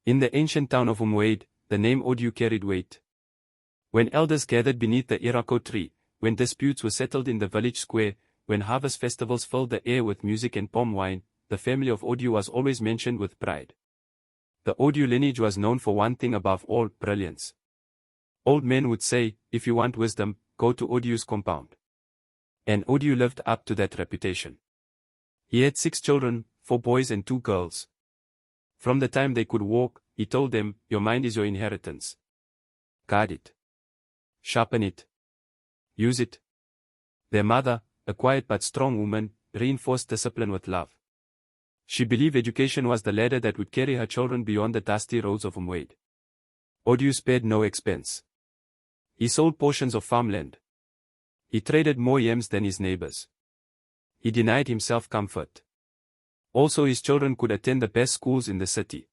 In the ancient town of Umwade, the name Odu carried weight. When elders gathered beneath the Irako tree, when disputes were settled in the village square, when harvest festivals filled the air with music and palm wine, the family of Odu was always mentioned with pride. The Odu lineage was known for one thing above all: brilliance. Old men would say, if you want wisdom, go to Odu's compound. And Odu lived up to that reputation. He had 6 children, 4 boys and 2 girls. From the time they could walk, he told them, your mind is your inheritance. Guard it. Sharpen it. Use it. Their mother, a quiet but strong woman, reinforced discipline with love. She believed education was the ladder that would carry her children beyond the dusty roads of Umwade. Odu spared no expense. He sold portions of farmland. He traded more yams than his neighbors. He denied himself comfort. Also, his children could attend the best schools in the city.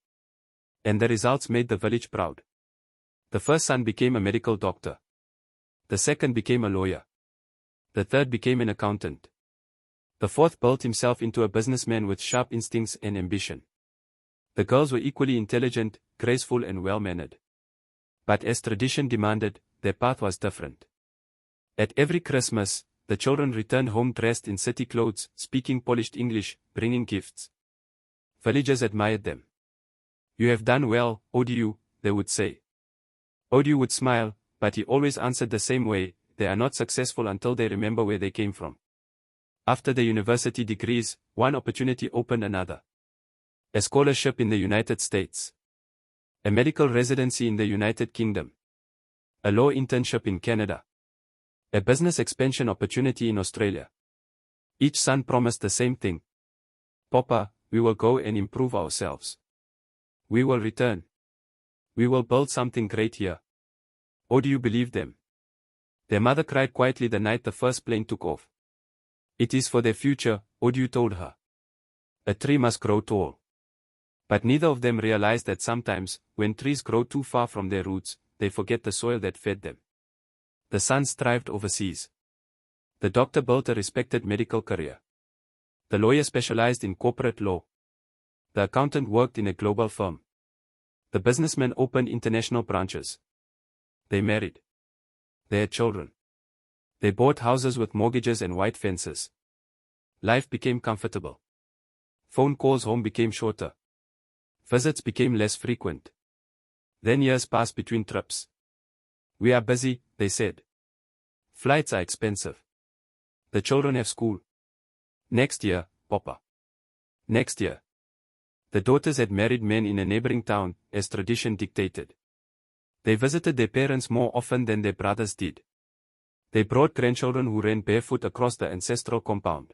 And the results made the village proud. The first son became a medical doctor. The second became a lawyer. The third became an accountant. The fourth built himself into a businessman with sharp instincts and ambition. The girls were equally intelligent, graceful and well-mannered. But as tradition demanded, their path was different. At every Christmas, the children returned home dressed in city clothes, speaking polished English, bringing gifts. Villagers admired them. You have done well, Odu, they would say. Odu would smile, but he always answered the same way: they are not successful until they remember where they came from. After the university degrees, one opportunity opened another. A scholarship in the United States. A medical residency in the United Kingdom. A law internship in Canada. A business expansion opportunity in Australia. Each son promised the same thing. Papa, we will go and improve ourselves. We will return. We will build something great here. Odu believed them. Their mother cried quietly the night the first plane took off. It is for their future, Odu told her. A tree must grow tall. But neither of them realized that sometimes, when trees grow too far from their roots, they forget the soil that fed them. The sons thrived overseas. The doctor built a respected medical career. The lawyer specialized in corporate law. The accountant worked in a global firm. The businessman opened international branches. They married. They had children. They bought houses with mortgages and white fences. Life became comfortable. Phone calls home became shorter. Visits became less frequent. Then years passed between trips. We are busy, they said. Flights are expensive. The children have school. Next year, Papa. Next year. The daughters had married men in a neighboring town, as tradition dictated. They visited their parents more often than their brothers did. They brought grandchildren who ran barefoot across the ancestral compound.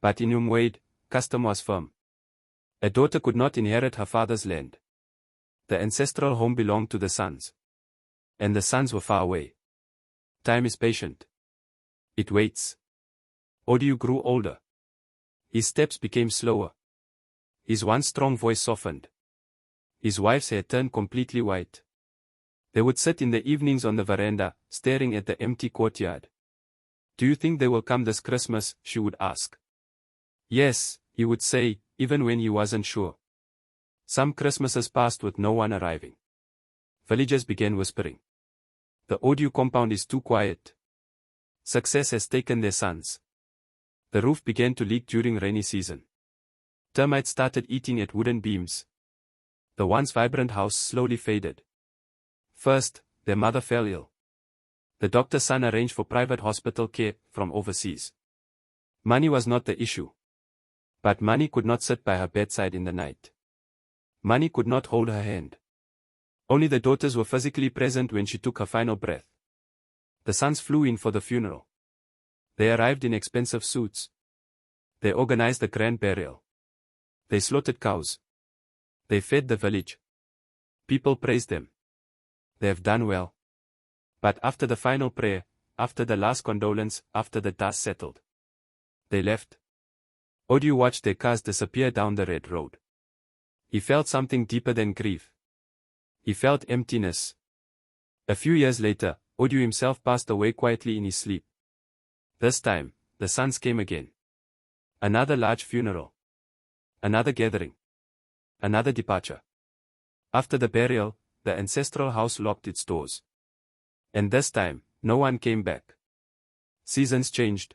But in Umwade, custom was firm. A daughter could not inherit her father's land. The ancestral home belonged to the sons. And the sons were far away. Time is patient. It waits. Odu grew older. His steps became slower. His once strong voice softened. His wife's hair turned completely white. They would sit in the evenings on the veranda, staring at the empty courtyard. Do you think they will come this Christmas? She would ask. Yes, he would say, even when he wasn't sure. Some Christmases passed with no one arriving. Villagers began whispering. The Odu compound is too quiet. Success has taken their sons. The roof began to leak during rainy season. Termites started eating at wooden beams. The once vibrant house slowly faded. First, their mother fell ill. The doctor's son arranged for private hospital care from overseas. Money was not the issue. But money could not sit by her bedside in the night. Money could not hold her hand. Only the daughters were physically present when she took her final breath. The sons flew in for the funeral. They arrived in expensive suits. They organized the grand burial. They slaughtered cows. They fed the village. People praised them. They have done well. But after the final prayer, after the last condolence, after the dust settled, they left. Odu watched their cars disappear down the red road. He felt something deeper than grief. He felt emptiness. A few years later, Odu himself passed away quietly in his sleep. This time, the sons came again. Another large funeral. Another gathering. Another departure. After the burial, the ancestral house locked its doors. And this time, no one came back. Seasons changed.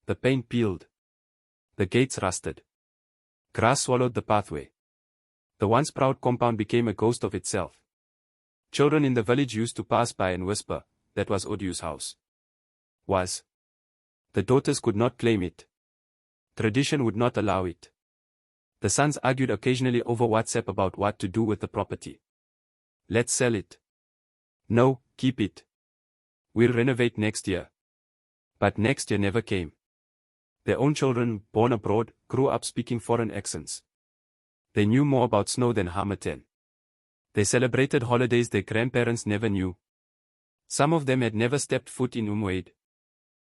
The paint peeled. The gates rusted. Grass swallowed the pathway. The once proud compound became a ghost of itself. Children in the village used to pass by and whisper, "That was Odu's house." Was. The daughters could not claim it. Tradition would not allow it. The sons argued occasionally over WhatsApp about what to do with the property. "Let's sell it." "No, keep it. We'll renovate next year." But next year never came. Their own children, born abroad, grew up speaking foreign accents. They knew more about snow than Hamilton. They celebrated holidays their grandparents never knew. Some of them had never stepped foot in Umwade.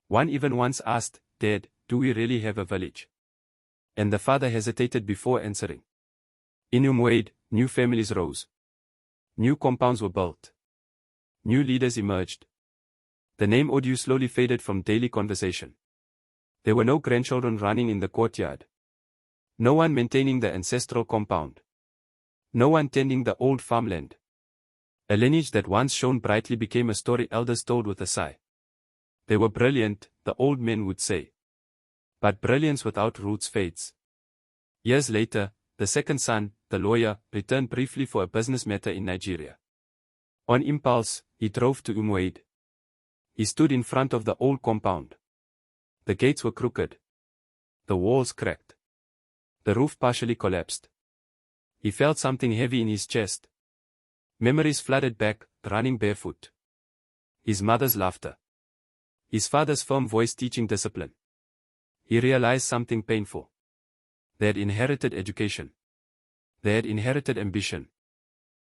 One even once asked, "Dad, do we really have a village?" And the father hesitated before answering. In Umwade, new families rose. New compounds were built. New leaders emerged. The name Odu slowly faded from daily conversation. There were no grandchildren running in the courtyard. No one maintaining the ancestral compound. No one tending the old farmland. A lineage that once shone brightly became a story elders told with a sigh. They were brilliant, the old men would say. But brilliance without roots fades. Years later, the second son, the lawyer, returned briefly for a business matter in Nigeria. On impulse, he drove to Umwade. He stood in front of the old compound. The gates were crooked. The walls cracked. The roof partially collapsed. He felt something heavy in his chest. Memories flooded back, running barefoot. His mother's laughter. His father's firm voice teaching discipline. He realized something painful. They had inherited education. They had inherited ambition.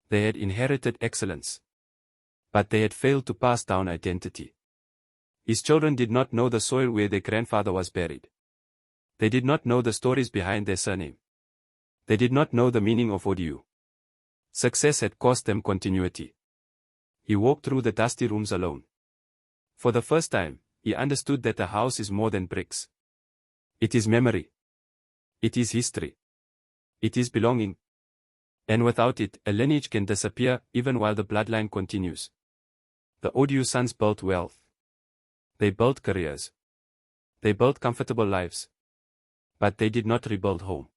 They had inherited excellence. But they had failed to pass down identity. His children did not know the soil where their grandfather was buried. They did not know the stories behind their surname. They did not know the meaning of Odu. Success had cost them continuity. He walked through the dusty rooms alone. For the first time, he understood that a house is more than bricks. It is memory. It is history. It is belonging. And without it, a lineage can disappear even while the bloodline continues. The Odu sons built wealth. They built careers. They built comfortable lives. But they did not rebuild home.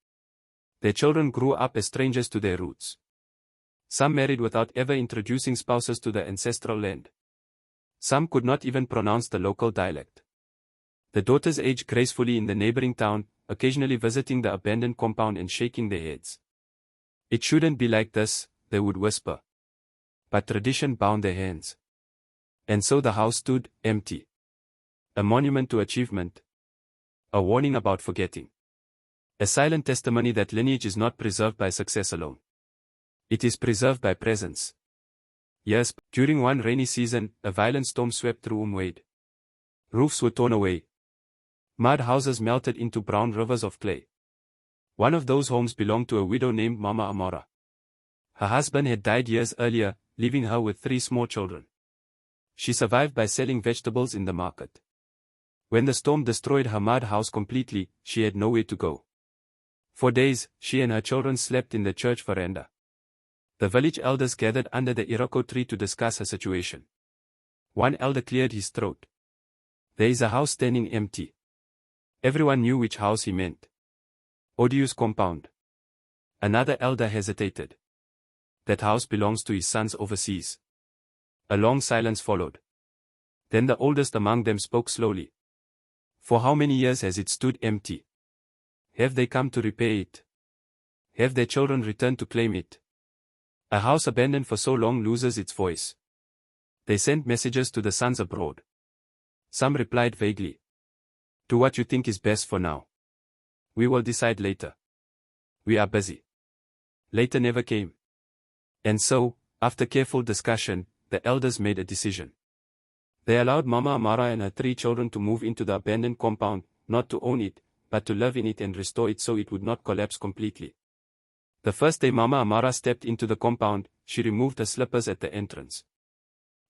Their children grew up as strangers to their roots. Some married without ever introducing spouses to the ancestral land. Some could not even pronounce the local dialect. The daughters aged gracefully in the neighboring town, occasionally visiting the abandoned compound and shaking their heads. "It shouldn't be like this," they would whisper. But tradition bound their hands. And so the house stood, empty. A monument to achievement. A warning about forgetting. A silent testimony that lineage is not preserved by success alone. It is preserved by presence. Yes, during one rainy season, a violent storm swept through Umwade. Roofs were torn away. Mud houses melted into brown rivers of clay. One of those homes belonged to a widow named Mama Amora. Her husband had died years earlier, leaving her with 3 small children. She survived by selling vegetables in the market. When the storm destroyed her mud house completely, she had nowhere to go. For days, she and her children slept in the church veranda. The village elders gathered under the iroko tree to discuss her situation. One elder cleared his throat. "There is a house standing empty." Everyone knew which house he meant. Odu's compound. Another elder hesitated. "That house belongs to his sons overseas." A long silence followed. Then the oldest among them spoke slowly. "For how many years has it stood empty? Have they come to repair it? Have their children returned to claim it? A house abandoned for so long loses its voice." They sent messages to the sons abroad. Some replied vaguely. "Do what you think is best for now. We will decide later. We are busy." Later never came. And so, after careful discussion, the elders made a decision. They allowed Mama Amara and her 3 children to move into the abandoned compound, not to own it, but to live in it and restore it so it would not collapse completely. The first day Mama Amara stepped into the compound, she removed her slippers at the entrance.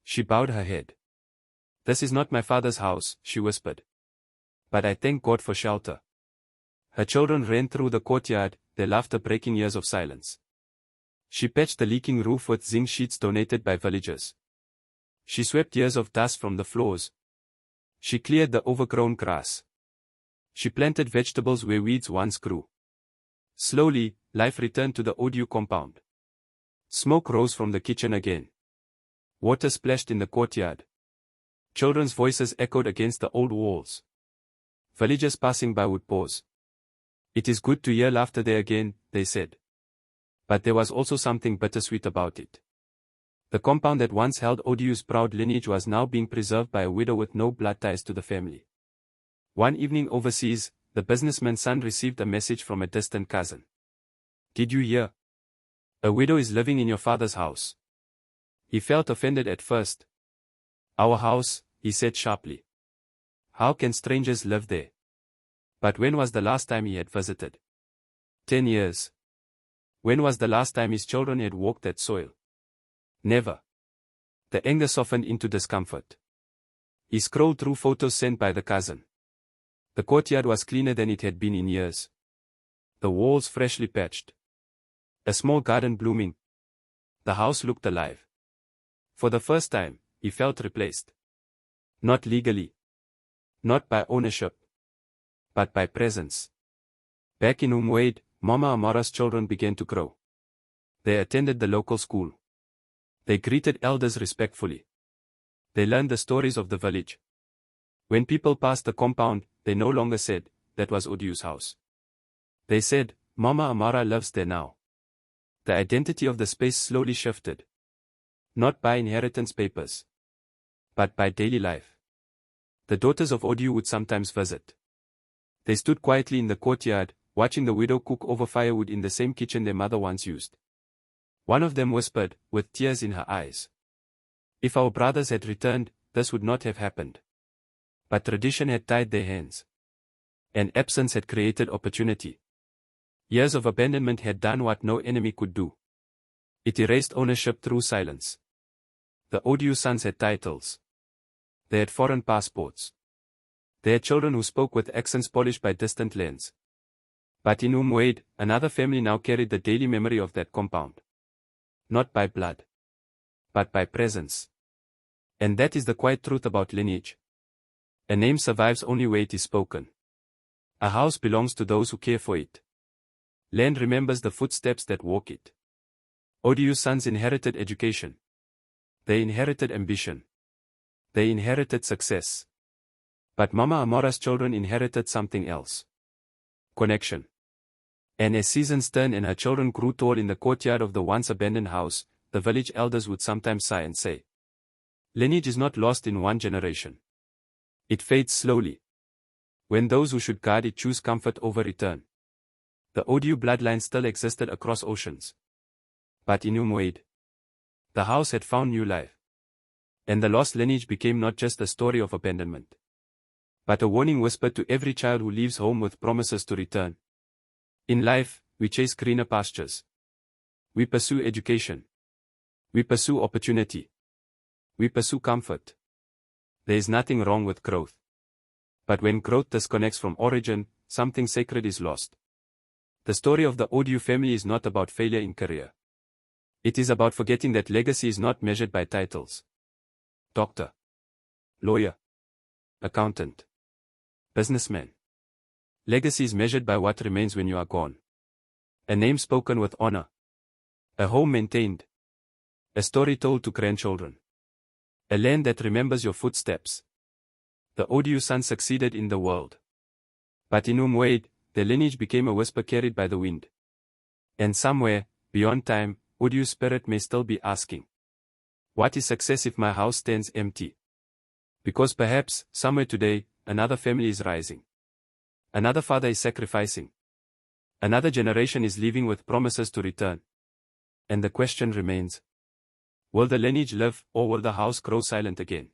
She bowed her head. "This is not my father's house," she whispered. "But I thank God for shelter." Her children ran through the courtyard, their laughter breaking years of silence. She patched the leaking roof with zinc sheets donated by villagers. She swept years of dust from the floors. She cleared the overgrown grass. She planted vegetables where weeds once grew. Slowly, life returned to the Odu compound. Smoke rose from the kitchen again. Water splashed in the courtyard. Children's voices echoed against the old walls. Villagers passing by would pause. "It is good to hear laughter there again," they said. But there was also something bittersweet about it. The compound that once held Odu's proud lineage was now being preserved by a widow with no blood ties to the family. One evening overseas, the businessman's son received a message from a distant cousin. "Did you hear? A widow is living in your father's house." He felt offended at first. "Our house," he said sharply. "How can strangers live there?" But when was the last time he had visited? 10 years. When was the last time his children had walked that soil? Never. The anger softened into discomfort. He scrolled through photos sent by the cousin. The courtyard was cleaner than it had been in years. The walls freshly patched. A small garden blooming. The house looked alive. For the first time, he felt replaced. Not legally. Not by ownership. But by presence. Back in Umwade, Mama Amara's children began to grow. They attended the local school. They greeted elders respectfully. They learned the stories of the village. When people passed the compound, they no longer said, "That was Odu's house." They said, "Mama Amara lives there now." The identity of the space slowly shifted. Not by inheritance papers. But by daily life. The daughters of Odu would sometimes visit. They stood quietly in the courtyard, watching the widow cook over firewood in the same kitchen their mother once used. One of them whispered, with tears in her eyes, "If our brothers had returned, this would not have happened." But tradition had tied their hands. And absence had created opportunity. Years of abandonment had done what no enemy could do. It erased ownership through silence. The Odu sons had titles. They had foreign passports. They had children who spoke with accents polished by distant lands. But in Umwade, another family now carried the daily memory of that compound. Not by blood. But by presence. And that is the quiet truth about lineage. A name survives only where it is spoken. A house belongs to those who care for it. Land remembers the footsteps that walk it. Odu's sons inherited education. They inherited ambition. They inherited success. But Mama Amara's children inherited something else. Connection. And as seasons turned and her children grew tall in the courtyard of the once abandoned house, the village elders would sometimes sigh and say, "Lineage is not lost in one generation. It fades slowly. When those who should guard it choose comfort over return." The Odu bloodline still existed across oceans. But in Umwade, the house had found new life. And the lost lineage became not just a story of abandonment, but a warning whispered to every child who leaves home with promises to return. In life, we chase greener pastures. We pursue education. We pursue opportunity. We pursue comfort. There is nothing wrong with growth. But when growth disconnects from origin, something sacred is lost. The story of the Odu family is not about failure in career. It is about forgetting that legacy is not measured by titles. Doctor. Lawyer. Accountant. Businessman. Legacy is measured by what remains when you are gone. A name spoken with honor. A home maintained. A story told to grandchildren. A land that remembers your footsteps. The Odu sons succeeded in the world. But in Umwade, their lineage became a whisper carried by the wind. And somewhere, beyond time, Odu's spirit may still be asking, "What is success if my house stands empty?" Because perhaps, somewhere today, another family is rising. Another father is sacrificing. Another generation is leaving with promises to return. And the question remains, will the lineage live, or will the house grow silent again?